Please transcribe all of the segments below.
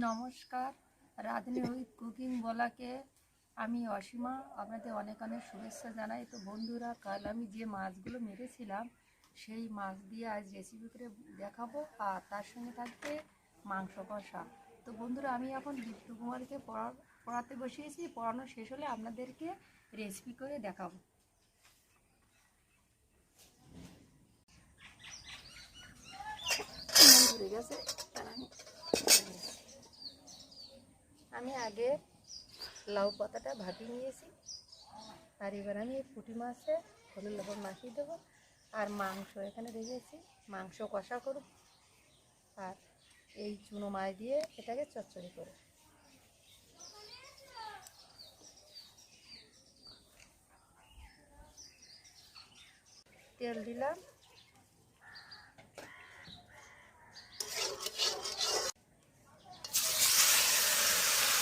নমস্কার, রাঁধুনি with cooking বলাকে আমি অসীমা আপনাদের অনেক অনেক শুভেচ্ছা জানাই। তো বন্ধুরা, কাল আমি যে মাছগুলো মেরেছিলাম সেই মাছ দিয়ে আজ রেসিপি করে দেখাবো, আর তার সঙ্গে থাকবে মাংস কষা। তো বন্ধুরা, আমি এখন দীপ্ত কুমারকে পড়াতে বসিয়েছি। পড়ানো শেষ হলে আপনাদেরকে রেসিপি করে দেখাবো। ধরে গেছে, আমি আগে লাউ পাতাটা ভাপিয়ে নিয়েছি, আর এবার আমি পুঁটি মাছে হলুদ লবণ মাখিয়ে দেবো, আর মাংস এখানে রেখেছি, মাংস কষা করব, আর এই চুনো মাছ দিয়ে এটাকে চচ্চড়ি করব। তেল দিলাম,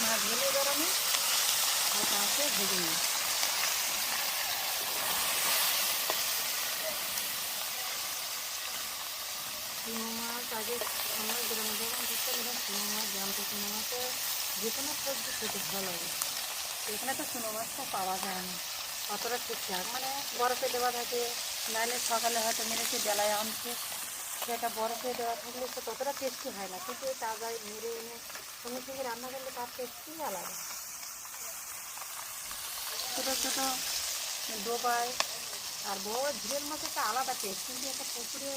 মাছগুলো এবার আমি হালকা হাতে ভেজে নিই। চুনো মাছ আগে আমরা গ্রামে যখন করতাম, এরকম চুনো মাছ জানতো। চুনো মাছে যে কোনো সবজি খেতে ভালো লাগে। এখানে তো চুনো মাছটা পাওয়া যায় না অতটা ঠিকঠাক, মানে বরফে দেওয়া থাকে, নাহলে সকালে হয়তো মেরেছে বেলায় আনছে, সেটা বরফে দেওয়া থাকলে তো ততটা টেস্টি হয় না। কিন্তু তাজায় মেরে এনে সঙ্গে সঙ্গে রান্না করলে তার টেস্টি আলাদা। ছোটো ছোটো ডোবায় আর বড় ঝিলের মাছ একটা আলাদা টেস্ট, কিন্তু একটা পুকুরে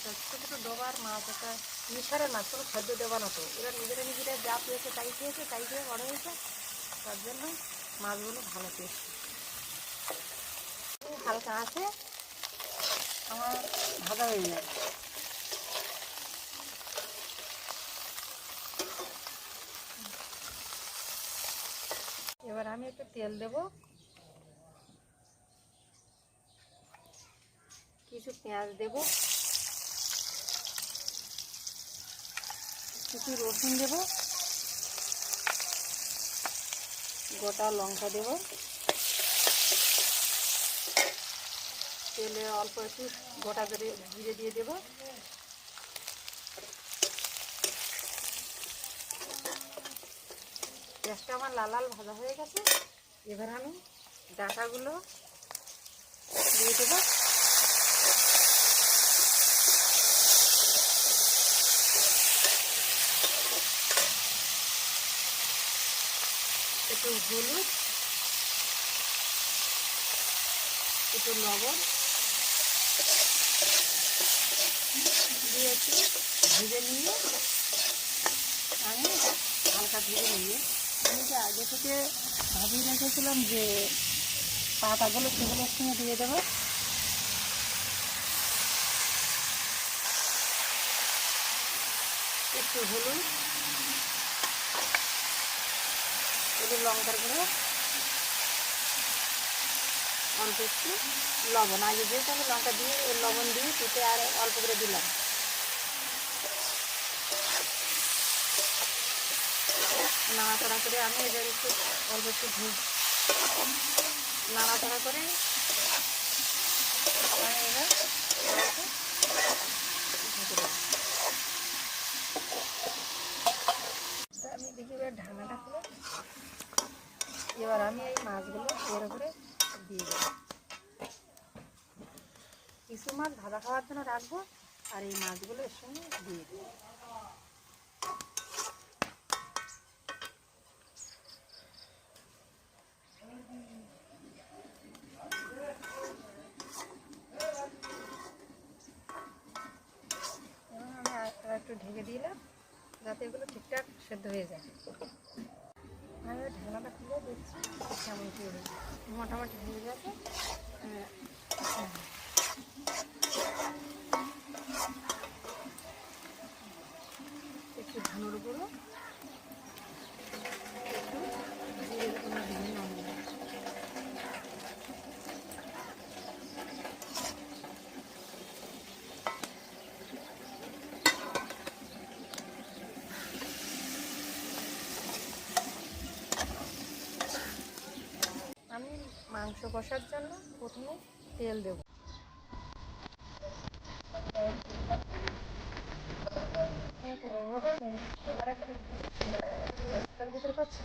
ছোটো ছোটো ডোবার মাছ একটা মিশারে না, কোনো খাদ্য দেওয়া না। তো এরা নিজেরা যা পেয়েছে তাই খেয়েছে, তাই খেয়ে বড় হয়েছে, তার জন্য মাছগুলো ভালো টেস্ট। হালকা আছে আমার ভাজা হয়ে যায়। এবার আমি একটু তেল দেব, কিছু পেঁয়াজ দেব, কিছু রসুন দেব, গোটা লঙ্কা দেব, তেলে অল্প একটু গোটা করে জিরে দিয়ে দেব, পেঁয়াজটা আমার লাল লাল ভাজা হয়ে গেছে। এবার আমি ডাঁটাগুলো দিয়ে দেবো, একটু হলুদ, একটু লবণ দিয়ে একটু ভেজে নিয়ে আমি হালকা ভেজে নিয়ে আমি যে আগে থেকে ভাবিয়ে রেখেছিলাম যে পাতাগুলো, সেগুলোর সঙ্গে দিয়ে দেবো। একটু হলুদ, একটু লঙ্কার গুঁড়ো, অল্প একটু লবণ। আগে যেহেতু আমি লঙ্কা দিয়ে লবণ দিয়ে পিঠে আর অল্প করে দিলাম। নাড়াচাড়া করে আমি এবার একটু অল্প একটু নাড়াচাড়া করে আমি এবার আমি দেখি এবার ঢাকনাটা খুলে এবার আমি এই মাছগুলো এর উপরে দিয়ে দেবো। কিছু মাছ ভাজা খাওয়ার জন্য রাখবো, আর এই মাছগুলো এর সঙ্গে দিয়ে দেবো। একটু ঢেকে দিলাম যাতে এগুলো ঠিকঠাক সেদ্ধ হয়ে যায়। আমি ঢাকনাটা খুলে দেখছি কেমন কি হয়েছে, মোটামুটি হয়ে গেছে। একটু ধানের গুঁড়ো, একটু জিরের গুঁড়ো দিয়ে নামিয়ে আমি মাংস কষার জন্য প্রথমে তেল দেব। ভিতরে পাচ্ছি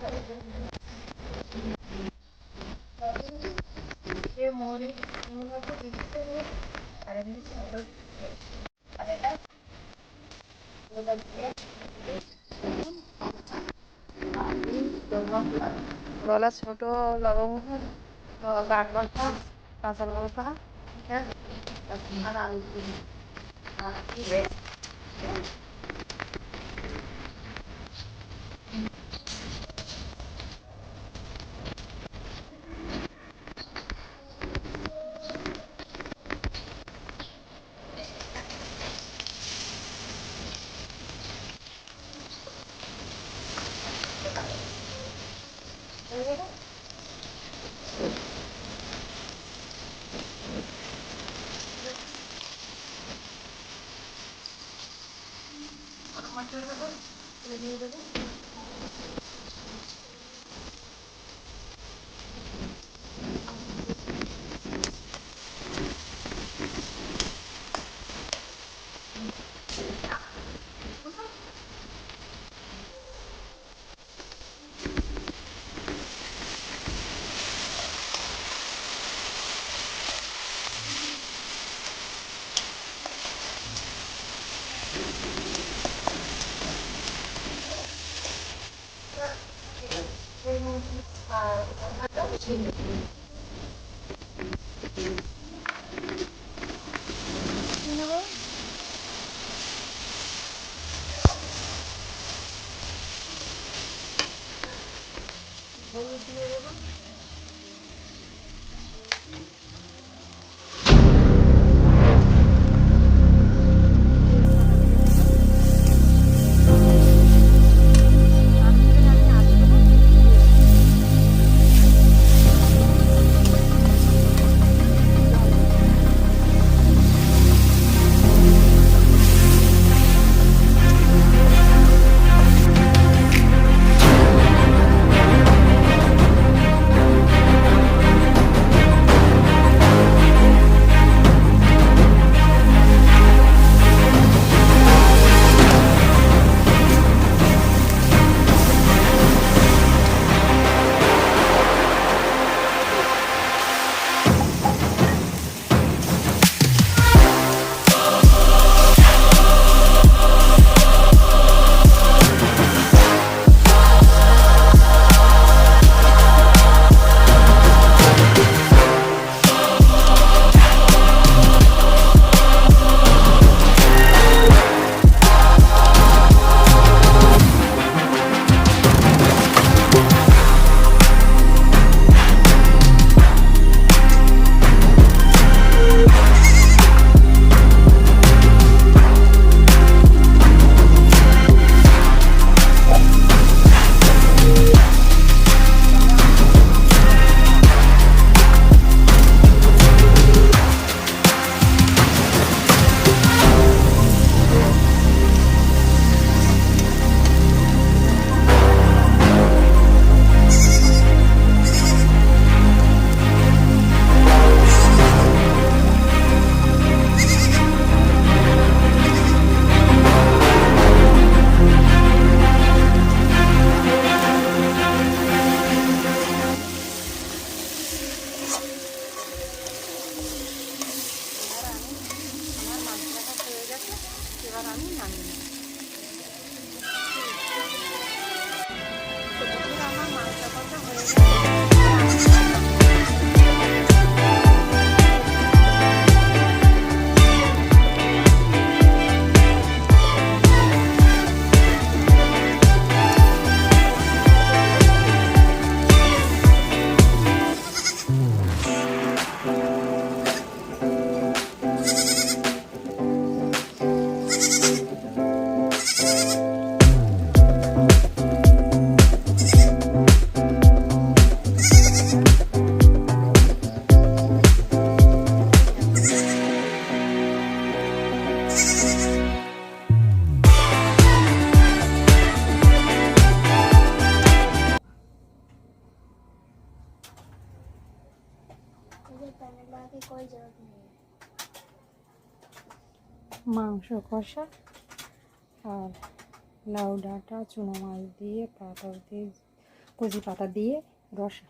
এ মোরে আরে গলা ছোট লবঙ্গ গাঢ় কাঁচা লঙ্কা হ্যাঁ আর আলু দিয়ে দেবো হলুদ দিয়ে দেবো এবার আমি নামিয়ে নেব তো বন্ধুরা আমার মাংস কষা হয়ে গেছে মাংস কষা আর লাউ ডাঁটা চুনো মাছ দিয়ে পাতা দিয়ে কচি পাতা দিয়ে রসা।